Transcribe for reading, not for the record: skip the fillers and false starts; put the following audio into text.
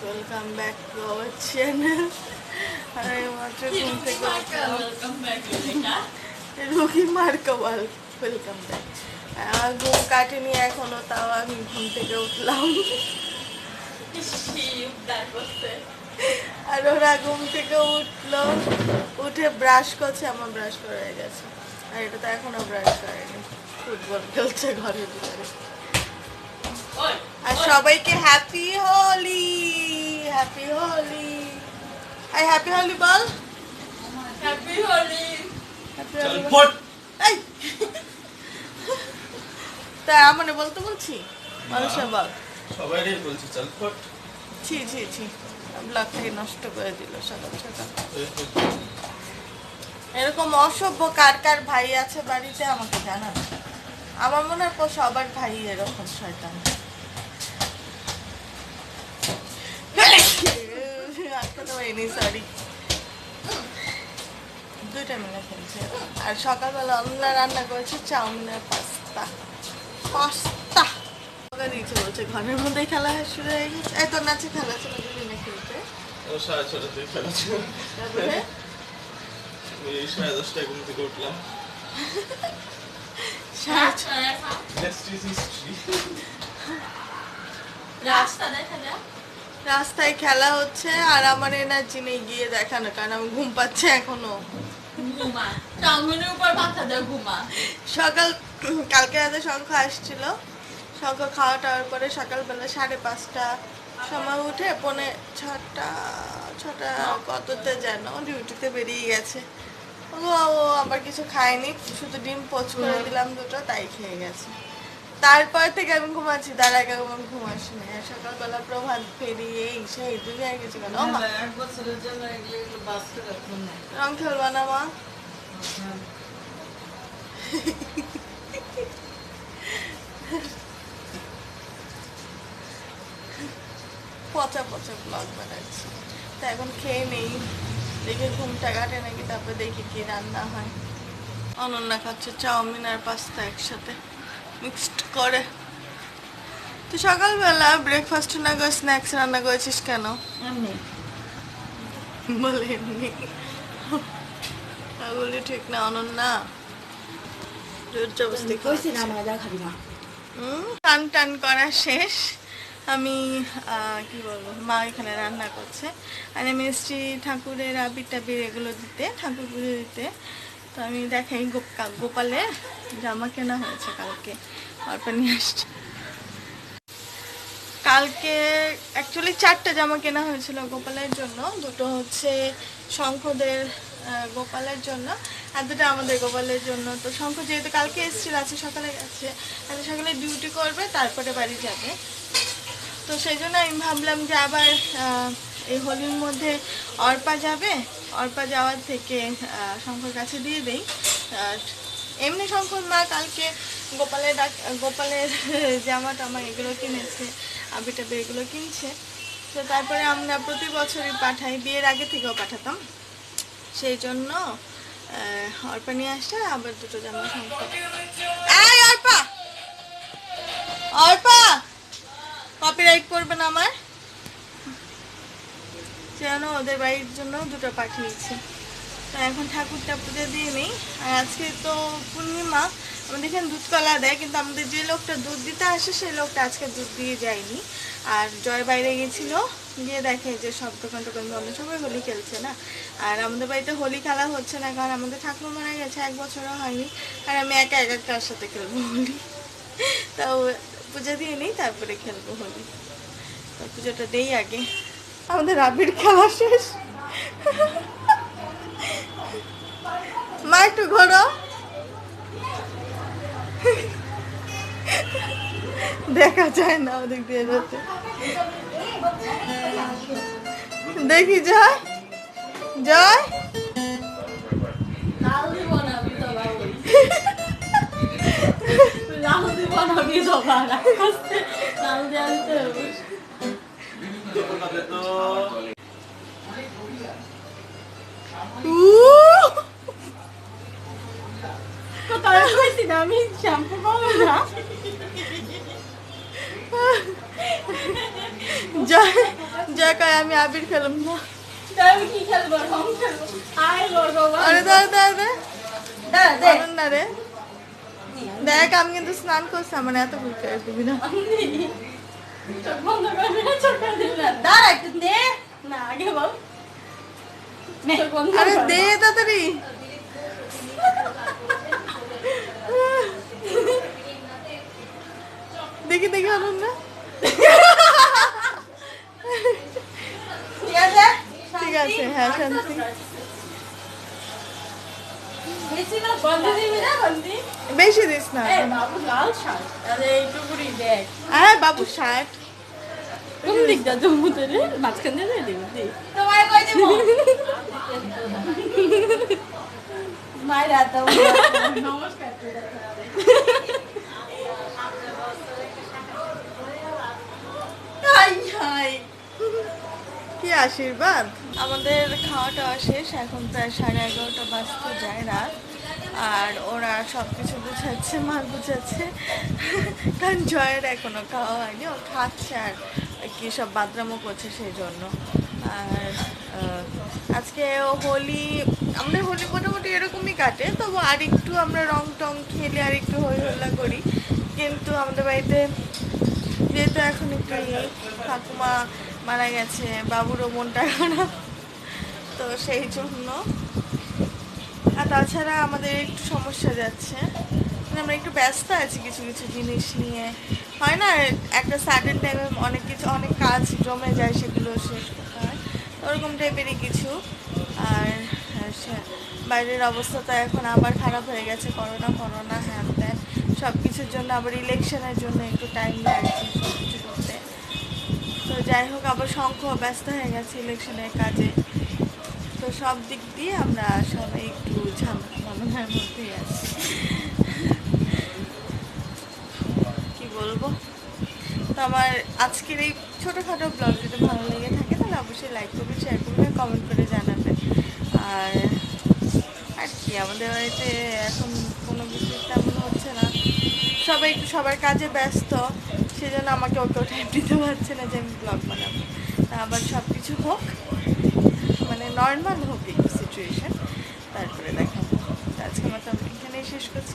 Welcome back to our channel. আর মাত্র ঘুম থেকে রুগী মার্কা ওয়েলকাম ব্যাক। আমার ঘুম কাটেনি এখনো, তাও আমি ঘুম থেকে উঠলাম। আর ওরা ঘুম থেকে উঠলো, উঠে ব্রাশ করছে, আমার ব্রাশ করা হয়ে গেছে। আর এটা তো এখনো ব্রাশ করেনি, ফুটবল খেলছে ঘরের ভিতরে। আর সবাইকে happy Holi, happy Holi. I happy Holi বল, হ্যাপি হোলি, হ্যাপি হোলি। এই তা আমনে বলতে বলছি, মানুষে বল, সবাইই বলছি চল ফট। ছি ছি ছি, ব্লগটাকে নষ্ট করে দিল সকাল সকাল। এরকম অসভ্য কার কার ভাই আছে বাড়িতে আমাকে জানান। আমার মনে হয় সবার ভাই এরকম শয়তান। সরি, দুইটা মিলে খেলছে। আর সকালবেলা অন্য রান্না করেছে চাউমিনের পাস্তা। পাস্তা দিয়েছে, বলছে ঘরের মধ্যে খেলা শুরু হয়ে গেছে। এত নাচে খেলা ছিল না খেলতে। ও 6:30 থেকে খেলা ছিল। তারপরে ওই 10:30টায় ঘুম থেকে উঠলাম। রাস্তায় খেলা হচ্ছে আর আমার এনার্জি নেই গিয়ে দেখানো, কারণ আমি ঘুম পাচ্ছে এখনো। সকাল কালকে রাতে শঙ্খ আসছিল, শঙ্খ খাওয়া টাওয়ার পরে সকালবেলা 5:30 সময় উঠে 6:30 কততে যেন ডিউটিতে বেরিয়ে গেছে। ও আবার কিছু খায়নি, শুধু ডিম পোচ করে দিলাম দুটো, তাই খেয়ে গেছে। তারপর থেকে আমি ঘুমাচ্ছি, তার আগে আমি ঘুম আসিনি। সকালবেলা প্রভাত ফেরি এই সেই দুনিয়ার কিছু কেন। রং খেলবা না মা? পচা পচা ব্লগ বানাচ্ছি। তা এখন খেয়ে নেই, দেখে ঘুমটা কাটে নাকি, তারপর দেখি কি রান্না হয়। অনন্যা খাচ্ছে চাউমিন আর পাস্তা একসাথে মিক্সড করে। তো সকালবেলা ব্রেকফাস্ট না করে স্ন্যাক্স রান্না করেছিস কেন? এমনি বলে এমনি, ওগুলি ঠিক না অনন্যা, জোর জবরদস্তি কইছি না মজা খাবি না। টান টান করা শেষ। আমি কি বলবো, মা এখানে রান্না করছে আর আমি এসছি ঠাকুরের আবির টাবির এগুলো দিতে, ঠাকুর পুজো দিতে। তো আমি দেখাই গোপালের জামা কেনা হয়েছে কালকে, অর্পা নিয়ে আসছে। কালকে অ্যাকচুয়ালি 4টা জামা কেনা হয়েছিল গোপালের জন্য, দুটো হচ্ছে শঙ্খদের গোপালের জন্য আর দুটো আমাদের গোপালের জন্য। তো শঙ্খ যেহেতু কালকে এসেছিল, আজকে সকালে গেছে, আজকে সকালে ডিউটি করবে, তারপরে বাড়ি যাবে। তো সেই জন্য আমি ভাবলাম যে আবার এই হোলির মধ্যে অর্পা যাবে, অর্পা যাওয়ার থেকে শঙ্কর কাছে দিয়ে দেই। আর এমনি শঙ্কর মা কালকে গোপালের জামা টামা এগুলো কিনেছে, আবির টাবির এগুলো কিনছে। তো তারপরে আমরা প্রতি বছরই পাঠাই, বিয়ের আগে থেকেও পাঠাতাম, সেই জন্য অর্পা নিয়ে আসছে। আবার দুটো জামা শঙ্কর। এই অর্পা, অর্পা কপিরাইট করবে না আমার যেন, ওদের বাড়ির জন্য দুটো পাঠিয়েছি। তো এখন ঠাকুরটা পুজো দিয়ে নেই। আর আজকে তো পূর্ণিমা, আমাদের এখানে দুধ কলা দেয়, কিন্তু আমাদের যে লোকটা দুধ দিতে আসে সেই লোকটা আজকে দুধ দিয়ে যায়নি। আর জয় বাইরে গেছিলো, গিয়ে দেখে যে সব দোকান টোকান বন্ধ, সবাই হোলি খেলছে না। আর আমাদের বাড়িতে হোলি খেলা হচ্ছে না, কারণ আমাদের ঠাকুর মারা গেছে, 1 বছরও হয়নি। আর আমি একা কার সাথে খেলবো হোলি? তাও পুজো দিয়ে নেই, তারপরে খেলবো হোলি। তো পুজোটা দেই আগে। আমাদের আবির খেলা শেষ। মা একটু ঘোরো, দেখা যায় না ওদিক দিয়ে যেতে। দেখি জয়, জয় আমি শ্যাম্পু পাবো না। জয় যা কয় আমি আবির খেলাম না। আমি কি খেলবো? রং খেলবো। আয় ভগবান। আরে দাঁড়া দাঁড়া দে দাঁড়া, দে। না রে দেখ আমি কিন্তু স্নান করছি আমার এত ভুল করে দিবি না। চোখ বন্ধ করবি না, চোখ দিবি না। দাঁড়া একটু দে। না, আগে বল। চোখ বন্ধ আরে কর। দে তাড়াতাড়ি। দেখি দেখি হলুন না। ঠিক আছে? ঠিক আছে, হ্যাঁ, শান্তি। বেশি না, বন্ধ দিবি না, বন্ধি? বেশি দিস না। এই বাবু লাল শার্ট। আরে এইটুকুনি দেখ। হ্যাঁ বাবু শার্ট। কোন দিকটা জম্মু তোরে? মাঝখান দিয়ে দিয়ে দিবি, দি। তোমায় কই দেবো? মায়ের হাতে নমস্কার। High high. কি আশীর্বাদ। আমাদের খাওয়া টাওয়া শেষ, এখন প্রায় 11:30 বাজতে যায় রাত। আর ওরা সব কিছু বুঝাচ্ছে, মা বুঝাচ্ছে, কারণ জয়ের এখনো খাওয়া হয়নি, ও খাচ্ছে আর কি সব বাদরামও করছে সেই জন্য। আর আজকে হোলি, আমাদের হোলি মোটামুটি এরকমই কাটে, তবু আরেকটু আমরা রং টং খেলে আর একটু হই হল্লা করি। কিন্তু আমাদের বাড়িতে যেহেতু এখন একটু ঠাকুমা মারা গেছে, বাবুরও মনটা খারাপ, তো সেই জন্য। আর তাছাড়া আমাদের একটু সমস্যা যাচ্ছে, মানে আমরা একটু ব্যস্ত আছি কিছু কিছু জিনিস নিয়ে। হয় না একটা সাডেন টাইমে অনেক কিছু, অনেক কাজ জমে যায়, সেগুলো শেষ করতে হয়, ওরকম টাইপেরই কিছু। আর বাইরের অবস্থা তো এখন আবার খারাপ হয়ে গেছে, করোনা করোনা হ্যান ত্যান সব কিছুর জন্য, আবার ইলেকশনের জন্য একটু টাইম লাগছে সব কিছু করতে। তো যাই হোক, আবার শঙ্খ ব্যস্ত হয়ে গেছে ইলেকশনের কাজে। তো সব দিক দিয়ে আমরা সবাই একটু ঝামেলার মধ্যেই আছি। কি বলবো। তো আমার আজকের এই ছোটোখাটো ব্লগ যদি ভালো লেগে থাকে তাহলে অবশ্যই লাইক করবেন, শেয়ার করবেন, কমেন্ট করে জানাবেন। আর আর কি, আমাদের বাড়িতে এখন কোনো কিছু তেমন হচ্ছে না, সবাই একটু সবার কাজে ব্যস্ত, সেজন্য আমাকে ওকেও টাইম দিতে পারছে না যে আমি ব্লগ বানাবো। তা আবার সব কিছু হোক, মানে নর্মাল হোক একটু সিচুয়েশন, তারপরে দেখাবো। আজকে মতো আমি এখানেই শেষ করছি।